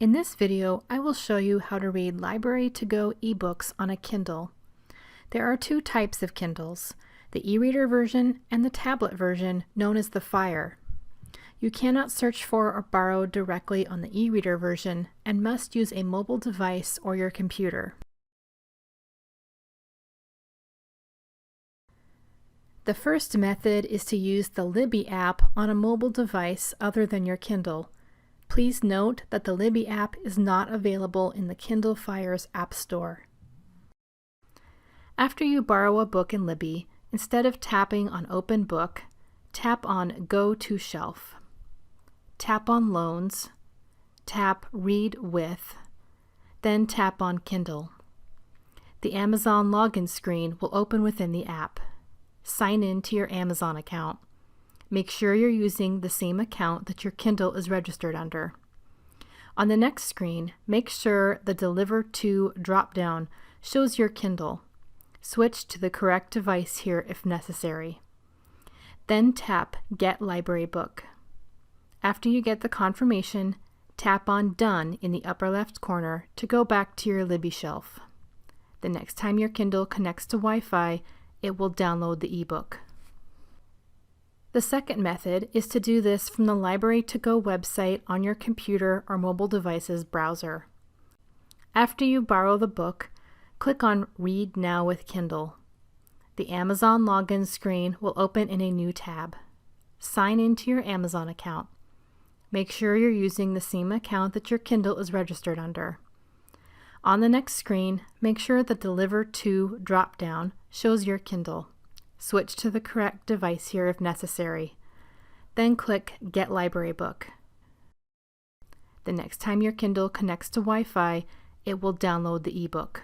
In this video, I will show you how to read Library to Go ebooks on a Kindle. There are two types of Kindles, the e-reader version and the tablet version known as the Fire. You cannot search for or borrow directly on the e-reader version and must use a mobile device or your computer. The first method is to use the Libby app on a mobile device other than your Kindle. Please note that the Libby app is not available in the Kindle Fires App Store. After you borrow a book in Libby, instead of tapping on Open Book, tap on Go to Shelf. Tap on Loans, tap Read With, then tap on Kindle. The Amazon login screen will open within the app. Sign in to your Amazon account. Make sure you're using the same account that your Kindle is registered under. On the next screen, make sure the Deliver To drop-down shows your Kindle. Switch to the correct device here if necessary. Then tap Get Library Book. After you get the confirmation, tap on Done in the upper left corner to go back to your Libby shelf. The next time your Kindle connects to Wi-Fi, it will download the ebook. The second method is to do this from the Library to Go website on your computer or mobile device's browser. After you borrow the book, click on Read Now with Kindle. The Amazon login screen will open in a new tab. Sign into your Amazon account. Make sure you're using the same account that your Kindle is registered under. On the next screen, make sure the Deliver To drop-down shows your Kindle. Switch to the correct device here if necessary. Then click Get Library Book. The next time your Kindle connects to Wi-Fi, it will download the ebook.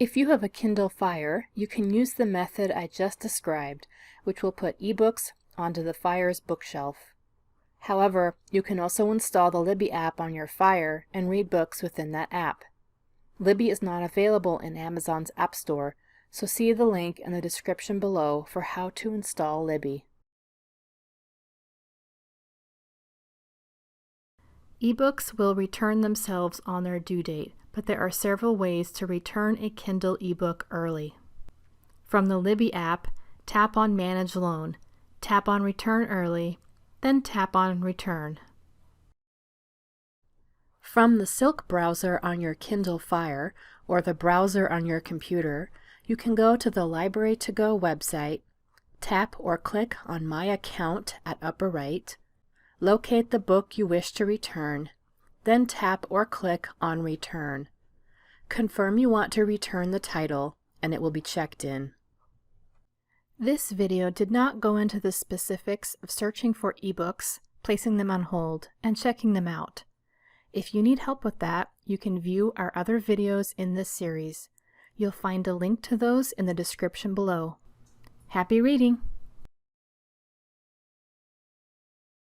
If you have a Kindle Fire, you can use the method I just described, which will put ebooks onto the Fire's bookshelf. However, you can also install the Libby app on your Fire and read books within that app. Libby is not available in Amazon's App Store, so see the link in the description below for how to install Libby. Ebooks will return themselves on their due date, but there are several ways to return a Kindle ebook early. From the Libby app, tap on Manage Loan, tap on Return Early, then tap on Return. From the Silk browser on your Kindle Fire or the browser on your computer, you can go to the Library to Go website, tap or click on My Account at upper right, locate the book you wish to return, then tap or click on Return. Confirm you want to return the title, and it will be checked in. This video did not go into the specifics of searching for ebooks, placing them on hold, and checking them out. If you need help with that, you can view our other videos in this series. You'll find a link to those in the description below. Happy reading!